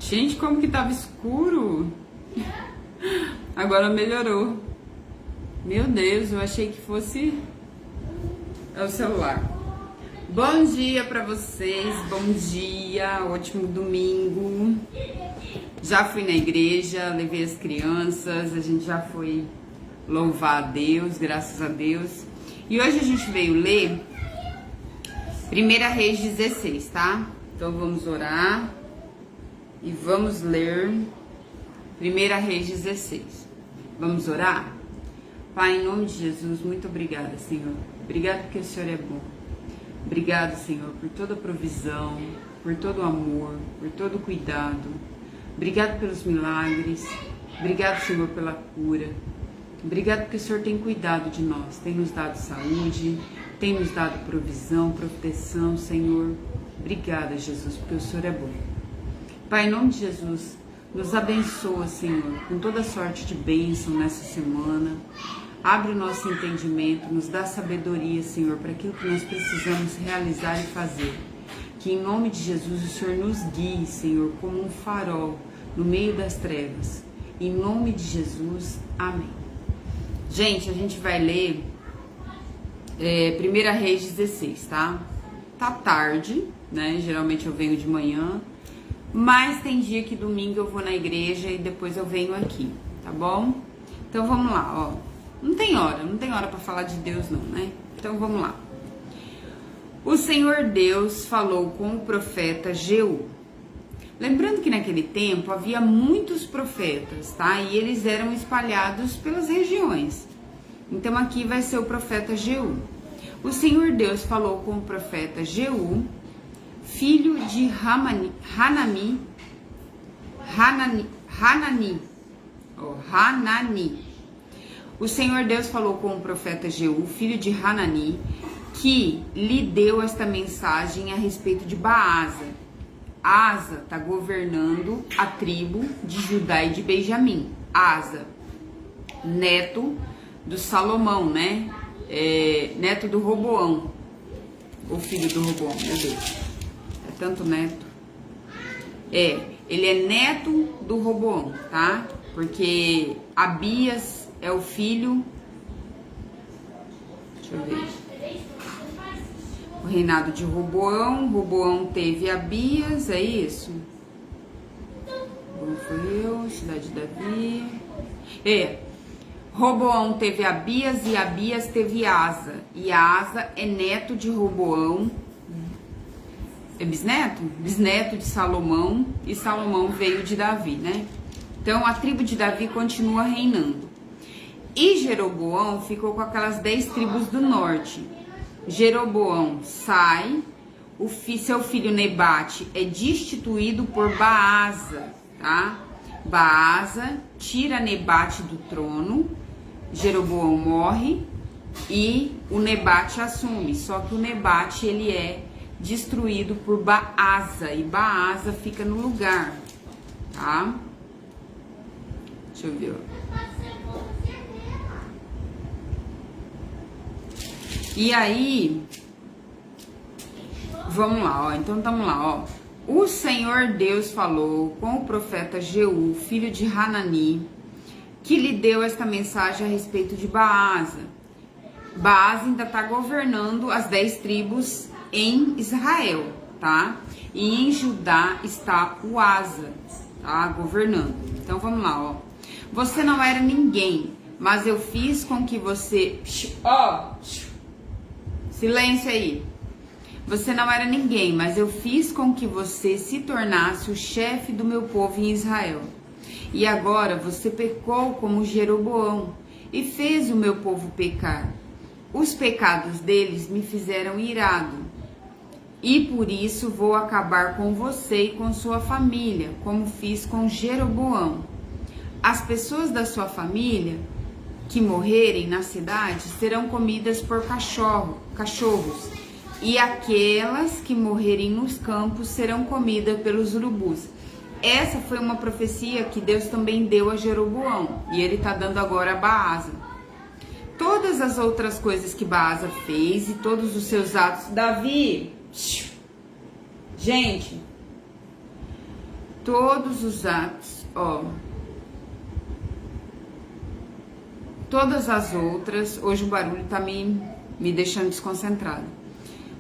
Gente, como que tava escuro? Agora melhorou. Meu Deus, eu achei que fosse o celular. Bom dia pra vocês, bom dia, ótimo domingo. Já fui na igreja, levei as crianças, a gente já foi louvar a Deus, graças a Deus. E hoje a gente veio ler 1 Reis 16, tá? Então vamos orar e vamos ler 1 Reis 16. Vamos orar? Pai, em nome de Jesus, muito obrigada, Senhor. Obrigado porque o Senhor é bom. Obrigado, Senhor, por toda a provisão, por todo o amor, por todo o cuidado. Obrigado pelos milagres. Obrigado, Senhor, pela cura. Obrigado porque o Senhor tem cuidado de nós, tem nos dado saúde, tem nos dado provisão, proteção, Senhor. Obrigada, Jesus, porque o Senhor é bom. Pai, em nome de Jesus, nos abençoa, Senhor, com toda sorte de bênção nessa semana. Abre o nosso entendimento, nos dá sabedoria, Senhor, para aquilo que nós precisamos realizar e fazer. Que em nome de Jesus o Senhor nos guie, Senhor, como um farol no meio das trevas. Em nome de Jesus, amém. Gente, a gente vai ler 1 Reis 16, tá? Tá tarde, né? Geralmente eu venho de manhã, mas tem dia que domingo eu vou na igreja e depois eu venho aqui, tá bom? Então vamos lá, ó. Não tem hora para falar de Deus não, né? Então vamos lá. O Senhor Deus falou com o profeta Jeú. Lembrando que naquele tempo havia muitos profetas, tá? E eles eram espalhados pelas regiões. Então aqui vai ser o profeta Jeú. O Senhor Deus falou com o profeta Jeú, filho de Hanani. O Senhor Deus falou com o profeta Jeú, filho de Hanani, que lhe deu esta mensagem a respeito de Baasa. Asa está governando a tribo de Judá e de Benjamim. Asa, neto do Salomão, né? Neto do Roboão. O filho do Roboão, meu Deus. É tanto neto. Ele é neto do Roboão, tá? Porque Abias é o filho. Deixa eu ver. O reinado de Roboão. Roboão teve Abias, é isso? Bom, foi eu, cidade de Davi. Roboão teve Abias e Abias teve Asa. E Asa é neto de Roboão. É bisneto? Bisneto de Salomão. E Salomão veio de Davi, né? Então a tribo de Davi continua reinando. E Jeroboão ficou com aquelas 10 tribos do norte. Jeroboão sai, seu filho Nebate é destituído por Baasa, tá? Baasa tira Nebate do trono, Jeroboão morre e o Nebate assume. Só que o Nebate ele é destruído por Baasa e Baasa fica no lugar, tá? Deixa eu ver. E aí, vamos lá, ó. Então, tamo lá, ó. O Senhor Deus falou com o profeta Jeú, filho de Hanani, que lhe deu esta mensagem a respeito de Baasa. Baasa ainda tá governando as 10 tribos em Israel, tá? E em Judá está o Asa, tá? Governando. Então, vamos lá, ó. Você não era ninguém, mas eu fiz com que você... Ó! Silêncio aí. Você não era ninguém, mas eu fiz com que você se tornasse o chefe do meu povo em Israel. E agora você pecou como Jeroboão e fez o meu povo pecar. Os pecados deles me fizeram irado. E por isso vou acabar com você e com sua família, como fiz com Jeroboão. As pessoas da sua família que morrerem na cidade serão comidas por cachorros, e aquelas que morrerem nos campos serão comidas pelos urubus. Essa foi uma profecia que Deus também deu a Jeroboão, e ele está dando agora a Baasa. Todas as outras coisas que Baasa fez e todos os seus atos... Davi! Gente, todos os atos, todas as outras, hoje o barulho tá me deixando desconcentrado.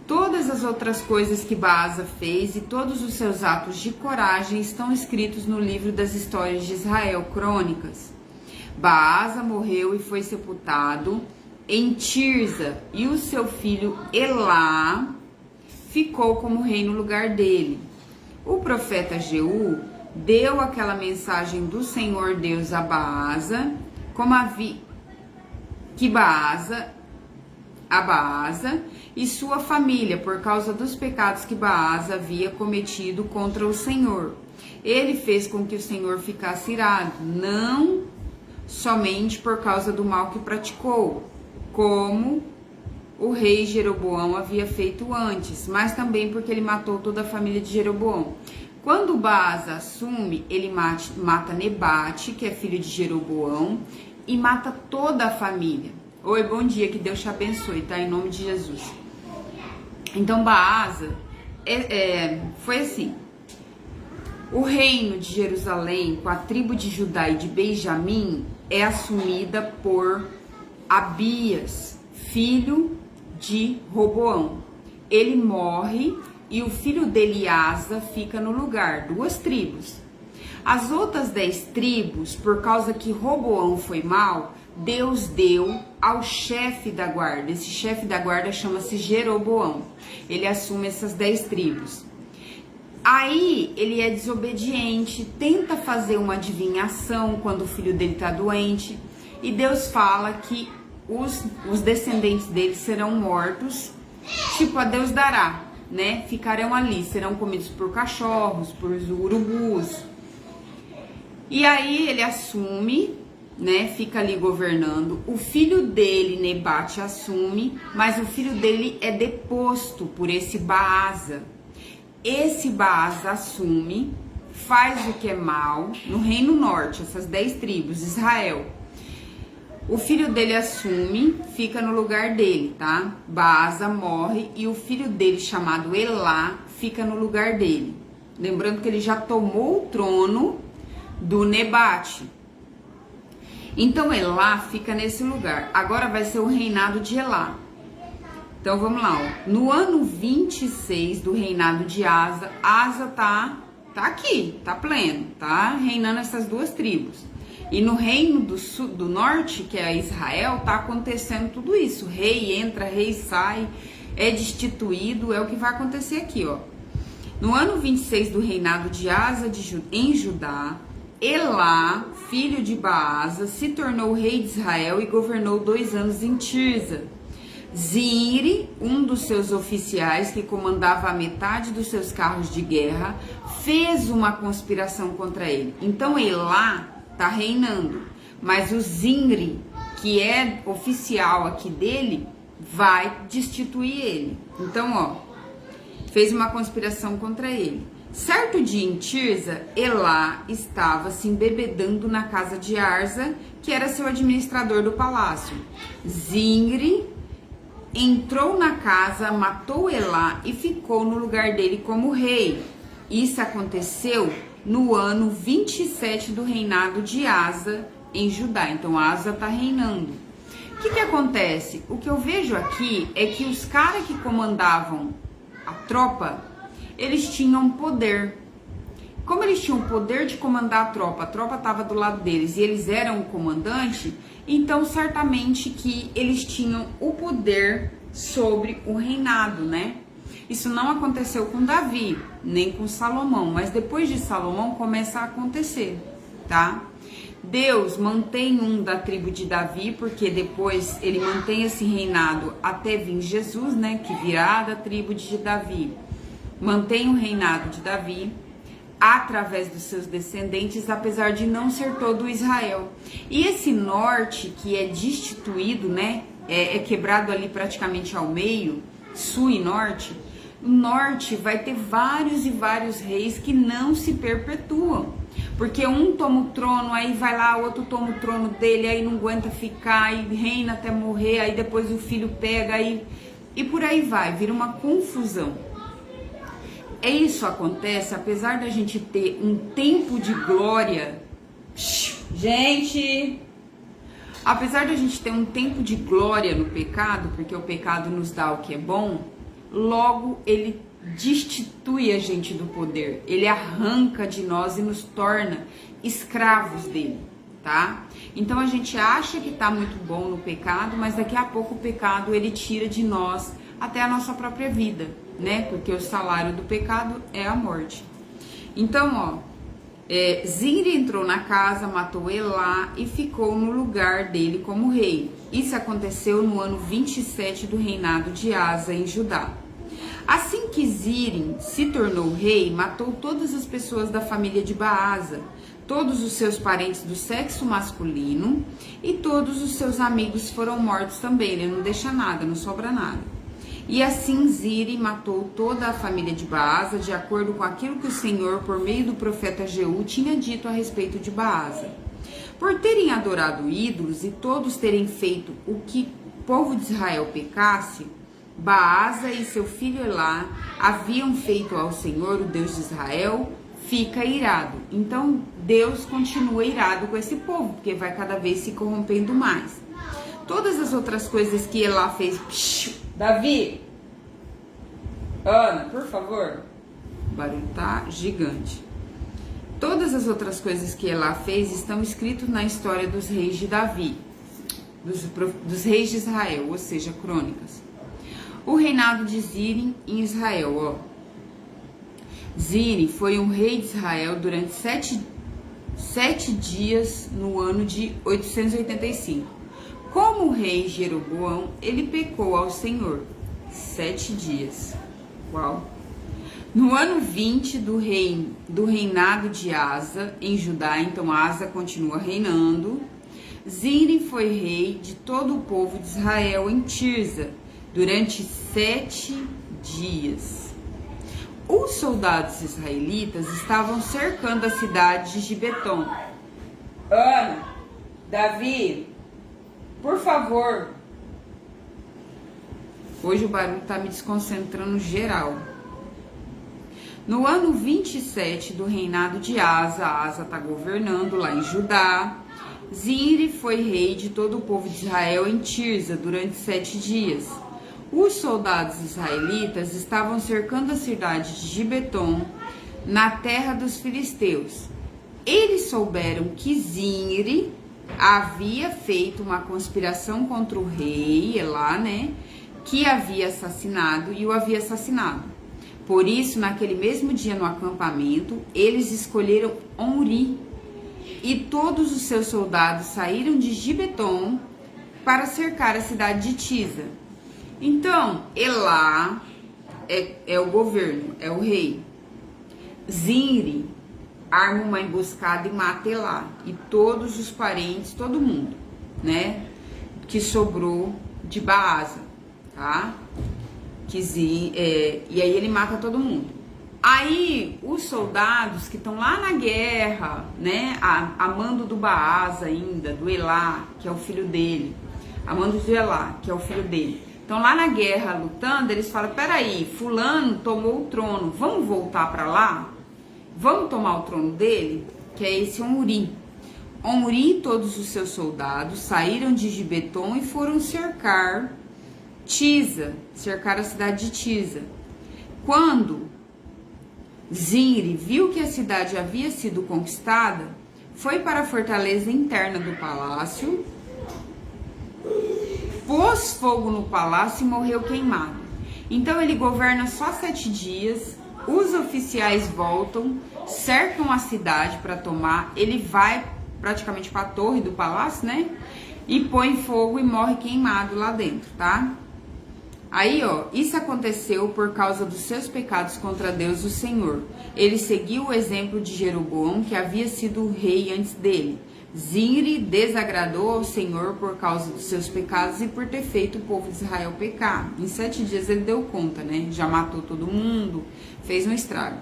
Todas as outras coisas que Baasa fez e todos os seus atos de coragem estão escritos no livro das histórias de Israel, Crônicas. Baasa morreu e foi sepultado em Tirza, e o seu filho Elá ficou como rei no lugar dele. O profeta Jeú deu aquela mensagem do Senhor Deus a Baasa, a Baasa e sua família, por causa dos pecados que Baasa havia cometido contra o Senhor. Ele fez com que o Senhor ficasse irado, não somente por causa do mal que praticou, como o rei Jeroboão havia feito antes, mas também porque ele matou toda a família de Jeroboão. Quando Baasa assume, ele mata Nebate, que é filho de Jeroboão, e mata toda a família. Oi, bom dia, que Deus te abençoe, tá? Em nome de Jesus. Então, Baasa foi assim. O reino de Jerusalém, com a tribo de Judá e de Benjamim, é assumida por Abias, filho de Roboão. Ele morre e o filho dele, Asa, fica no lugar, 2 tribos. As outras 10 tribos, por causa que Roboão foi mal, Deus deu ao chefe da guarda. Esse chefe da guarda chama-se Jeroboão. Ele assume essas 10 tribos. Aí ele é desobediente, tenta fazer uma adivinhação quando o filho dele está doente. E Deus fala que os descendentes dele serão mortos, tipo a Deus dará, né? Ficarão ali, serão comidos por cachorros, por urubus. E aí ele assume, né? Fica ali governando. O filho dele, Nebate, assume, mas o filho dele é deposto por esse Baasa. Esse Baasa assume, faz o que é mal no Reino Norte, essas 10 tribos, Israel. O filho dele assume, fica no lugar dele, tá? Baasa morre e o filho dele, chamado Elá, fica no lugar dele. Lembrando que ele já tomou o trono do Nebate. Então Elá fica nesse lugar. Agora vai ser o reinado de Elá. Então vamos lá, ó. No ano 26 do reinado de Asa, Asa tá aqui, tá pleno, tá reinando essas 2 tribos. E no reino do norte, que é Israel, tá acontecendo tudo isso. Rei entra, rei sai, é destituído, é o que vai acontecer aqui, ó. No ano 26 do reinado de Asa em Judá, Elá, filho de Baasa, se tornou rei de Israel e governou 2 anos em Tirza. Zinri, um dos seus oficiais que comandava a metade dos seus carros de guerra, fez uma conspiração contra ele. Então Elá tá reinando, mas o Zinri, que é oficial aqui dele, vai destituir ele. Então, ó, fez uma conspiração contra ele. Certo dia em Tirza, Elá estava se embebedando na casa de Arza, que era seu administrador do palácio. Zinri entrou na casa, matou Elá e ficou no lugar dele como rei. Isso aconteceu no ano 27 do reinado de Asa em Judá. Então Asa tá reinando. O que acontece? O que eu vejo aqui é que os caras que comandavam a tropa, eles tinham poder. Como eles tinham o poder de comandar a tropa estava do lado deles e eles eram o comandante, então certamente que eles tinham o poder sobre o reinado, né? Isso não aconteceu com Davi, nem com Salomão, mas depois de Salomão começa a acontecer, tá? Deus mantém um da tribo de Davi, porque depois ele mantém esse reinado até vir Jesus, né? Que virá da tribo de Davi. Mantém o reinado de Davi através dos seus descendentes, apesar de não ser todo Israel. E esse norte que é destituído, né? É quebrado ali praticamente ao meio, sul e norte. O norte vai ter vários e vários reis que não se perpetuam. Porque um toma o trono, aí vai lá, outro toma o trono dele, aí não aguenta ficar, aí reina até morrer, aí depois o filho pega, aí, e por aí vai, vira uma confusão. Isso acontece apesar da gente ter um tempo de glória. Gente, apesar da gente ter um tempo de glória no pecado, porque o pecado nos dá o que é bom, logo ele destitui a gente do poder, ele arranca de nós e nos torna escravos dele, tá? Então a gente acha que tá muito bom no pecado, mas daqui a pouco o pecado ele tira de nós até a nossa própria vida, né? Porque o salário do pecado é a morte. Então, Zimri entrou na casa, matou Elá e ficou no lugar dele como rei. Isso aconteceu no ano 27 do reinado de Asa em Judá. Assim que Zimri se tornou rei, matou todas as pessoas da família de Baasa, todos os seus parentes do sexo masculino e todos os seus amigos foram mortos também. Ele não deixa nada, não sobra nada. E assim Zimri matou toda a família de Baasa, de acordo com aquilo que o Senhor, por meio do profeta Jeú, tinha dito a respeito de Baasa. Por terem adorado ídolos e todos terem feito o que o povo de Israel pecasse, Baasa e seu filho Elá haviam feito ao Senhor, o Deus de Israel, fica irado. Então Deus continua irado com esse povo, porque vai cada vez se corrompendo mais. Todas as outras coisas que Elá fez... Davi! Ana, por favor. O barulho tá gigante. Todas as outras coisas que Elá fez estão escritas na história dos reis de Davi, dos reis de Israel, ou seja, crônicas. O reinado de Zimri em Israel, Zimri foi um rei de Israel durante 7 dias no ano de 885. Como o rei Jeroboão, ele pecou ao Senhor. 7 dias. Uau! No ano 20 do reinado de Asa, em Judá, então Asa continua reinando, Zimri foi rei de todo o povo de Israel em Tirza, durante 7 dias. Os soldados israelitas estavam cercando a cidade de Gibeton. Ana, Davi, por favor. Hoje o barulho tá me desconcentrando geral. No ano 27 do reinado de Asa tá governando lá em Judá. Zimri foi rei de todo o povo de Israel em Tirza durante 7 dias. Os soldados israelitas estavam cercando a cidade de Gibeton, na terra dos filisteus. Eles souberam que Zimri havia feito uma conspiração contra o rei Elá, né? Que havia assassinado e o havia assassinado. Por isso, naquele mesmo dia no acampamento, eles escolheram Omri e todos os seus soldados saíram de Gibeton para cercar a cidade de Tirza. Então, Elá é o governo, é o rei. Zimri arma uma emboscada e mata Elá e todos os parentes, todo mundo, né? Que sobrou de Baasa, tá? E aí ele mata todo mundo. Aí os soldados que estão lá na guerra, né? A mando do Baasa ainda, do Elá, que é o filho dele. A mando de Elá, que é o filho dele. Então lá na guerra lutando, eles falam: peraí, fulano tomou o trono, vamos voltar para lá? Vamos tomar o trono dele? Que é esse Omri. Omri e todos os seus soldados saíram de Gibeton e foram cercar Tirza, cercar a cidade de Tirza. Quando Zimri viu que a cidade havia sido conquistada, foi para a fortaleza interna do palácio, pôs fogo no palácio e morreu queimado. Então ele governa só 7 dias, os oficiais voltam, cercam a cidade para tomar, ele vai praticamente para a torre do palácio, né? E põe fogo e morre queimado lá dentro, tá? Aí, isso aconteceu por causa dos seus pecados contra Deus, o Senhor. Ele seguiu o exemplo de Jeroboão, que havia sido rei antes dele. Zimri desagradou ao Senhor por causa dos seus pecados e por ter feito o povo de Israel pecar. Em 7 dias ele deu conta, né? Já matou todo mundo, fez um estrago.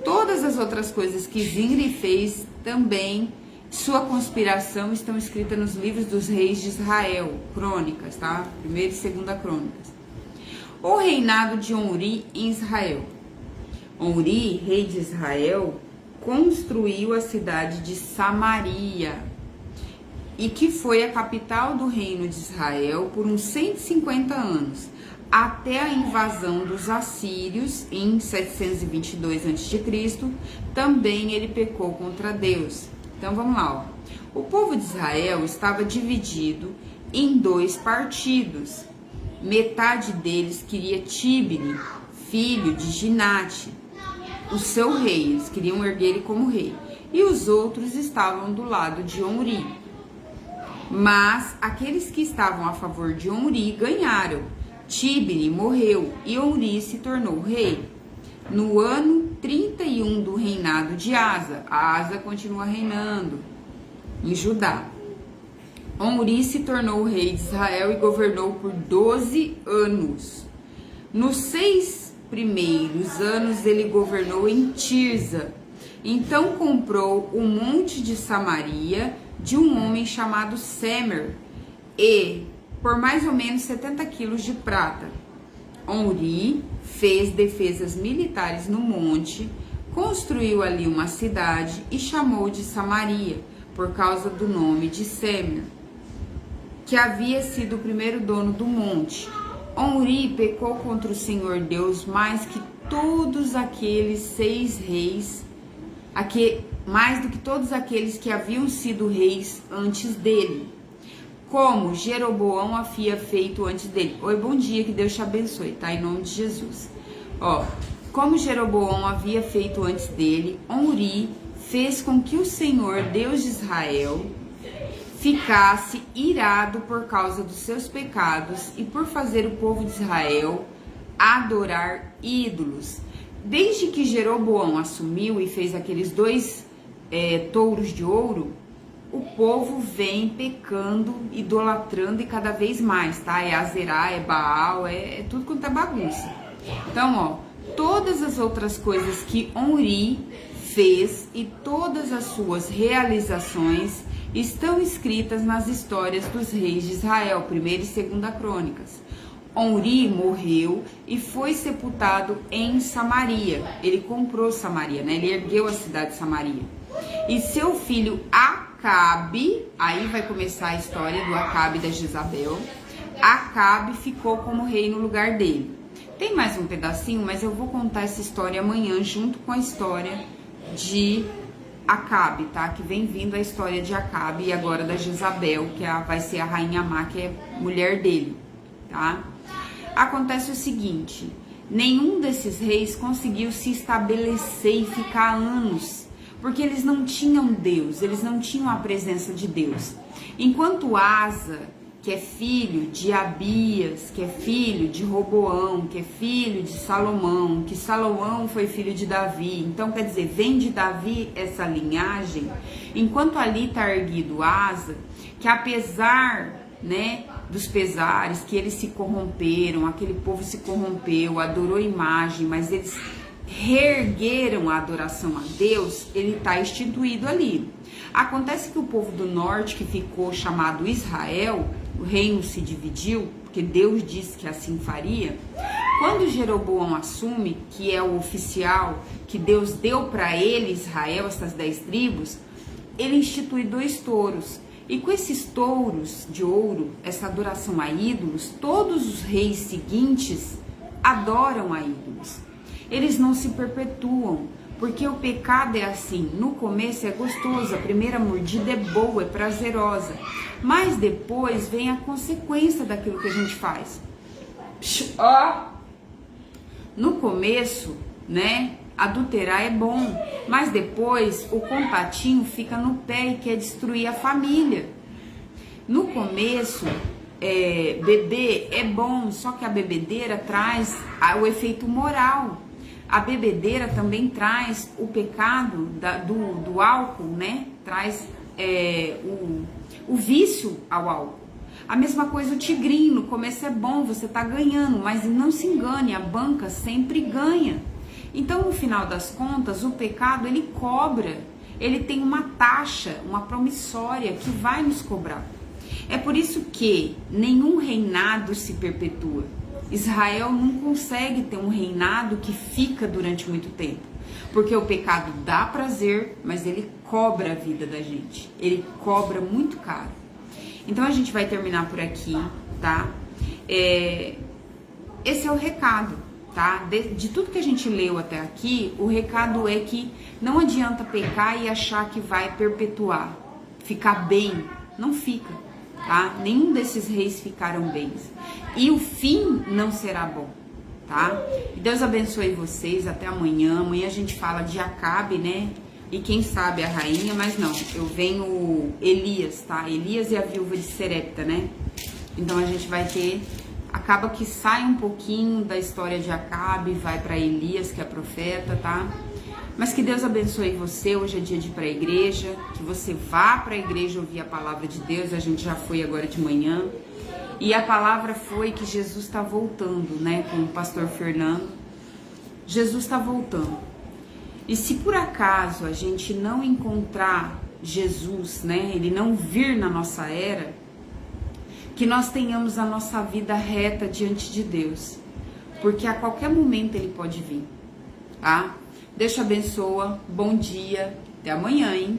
Todas as outras coisas que Zimri fez também, sua conspiração, estão escritas nos livros dos reis de Israel, crônicas, tá? 1ª e 2ª crônicas. O reinado de Omri em Israel. Omri, rei de Israel, construiu a cidade de Samaria, e que foi a capital do reino de Israel por uns 150 anos, até a invasão dos assírios em 722 a.C. Também ele pecou contra Deus. Então vamos lá, ó. O povo de Israel estava dividido em dois partidos. Metade deles queria Tibni, filho de Ginate, o seu rei. Eles queriam erguer ele como rei. E os outros estavam do lado de Omri. Mas aqueles que estavam a favor de Omri ganharam. Tibni morreu e Omri se tornou rei. No ano 31 do reinado de Asa, Asa continua reinando em Judá. Omri se tornou rei de Israel e governou por 12 anos. Nos 6 primeiros anos ele governou em Tirza. Então comprou o monte de Samaria de um homem chamado Semer e por mais ou menos 70 quilos de prata. Omri fez defesas militares no monte, construiu ali uma cidade e chamou de Samaria, por causa do nome de Semer, que havia sido o primeiro dono do monte. Omri pecou contra o Senhor Deus mais que todos aqueles 6 reis, mais do que todos aqueles que haviam sido reis antes dele, como Jeroboão havia feito antes dele. Oi, bom dia, que Deus te abençoe, tá? Em nome de Jesus. Ó, como Jeroboão havia feito antes dele, Omri fez com que o Senhor, Deus de Israel, ficasse irado por causa dos seus pecados e por fazer o povo de Israel adorar ídolos. Desde que Jeroboão assumiu e fez aqueles 2 touros de ouro, o povo vem pecando, idolatrando e cada vez mais, tá? É Azerá, é Baal, é tudo quanto é bagunça. Então, ó, todas as outras coisas que Omri fez e todas as suas realizações estão escritas nas histórias dos reis de Israel, 1ª e 2ª Crônicas. Omri morreu e foi sepultado em Samaria. Ele comprou Samaria, né? Ele ergueu a cidade de Samaria. E seu filho Acabe, aí vai começar a história do Acabe e da Jezabel. Acabe ficou como rei no lugar dele. Tem mais um pedacinho, mas eu vou contar essa história amanhã junto com a história de Acabe, tá? Que vem vindo a história de Acabe e agora da Jezabel, que vai ser a rainha má, que é mulher dele, tá? Acontece o seguinte, nenhum desses reis conseguiu se estabelecer e ficar anos, porque eles não tinham Deus, eles não tinham a presença de Deus. Enquanto Asa, que é filho de Abias, que é filho de Roboão, que é filho de Salomão, que Salomão foi filho de Davi, então quer dizer, vem de Davi essa linhagem, enquanto ali está erguido Asa, que apesar, né, dos pesares, que eles se corromperam, aquele povo se corrompeu, adorou imagem, mas eles reergueram a adoração a Deus, ele está instituído ali. Acontece que o povo do norte, que ficou chamado Israel, o reino se dividiu, porque Deus disse que assim faria. Quando Jeroboão assume, que é o oficial que Deus deu para ele, Israel, essas 10 tribos, ele institui 2 touros. E com esses touros de ouro, essa adoração a ídolos, todos os reis seguintes adoram a ídolos. Eles não se perpetuam, porque o pecado é assim, no começo é gostoso, a primeira mordida é boa, é prazerosa, mas depois vem a consequência daquilo que a gente faz. No começo, né, adulterar é bom, mas depois o contatinho fica no pé e quer destruir a família. No começo, beber é bom, só que a bebedeira traz o efeito moral. A bebedeira também traz o pecado do álcool, né? Traz o vício ao álcool. A mesma coisa o tigrinho, no começo é bom, você tá ganhando, mas não se engane, a banca sempre ganha. Então, no final das contas, o pecado, ele cobra, ele tem uma taxa, uma promissória que vai nos cobrar. É por isso que nenhum reinado se perpetua. Israel não consegue ter um reinado que fica durante muito tempo, porque o pecado dá prazer, mas ele cobra a vida da gente, ele cobra muito caro. Então a gente vai terminar por aqui, tá? Esse é o recado, tá? De tudo que a gente leu até aqui, o recado é que não adianta pecar e achar que vai perpetuar, ficar bem, não fica, tá? Nenhum desses reis ficaram bens. E o fim não será bom, tá? Deus abençoe vocês, até amanhã. Amanhã a gente fala de Acabe, né? E quem sabe a rainha, mas não, eu venho Elias, tá? Elias e a viúva de Serepta, né? Então a gente vai ter, acaba que sai um pouquinho da história de Acabe, vai para Elias, que é profeta, tá? Mas que Deus abençoe você, hoje é dia de ir para a igreja, que você vá para a igreja ouvir a palavra de Deus, a gente já foi agora de manhã. E a palavra foi que Jesus está voltando, né, com o pastor Fernando. Jesus está voltando. E se por acaso a gente não encontrar Jesus, né, ele não vir na nossa era, que nós tenhamos a nossa vida reta diante de Deus, porque a qualquer momento ele pode vir, tá? Deus te abençoa, bom dia, até amanhã, hein?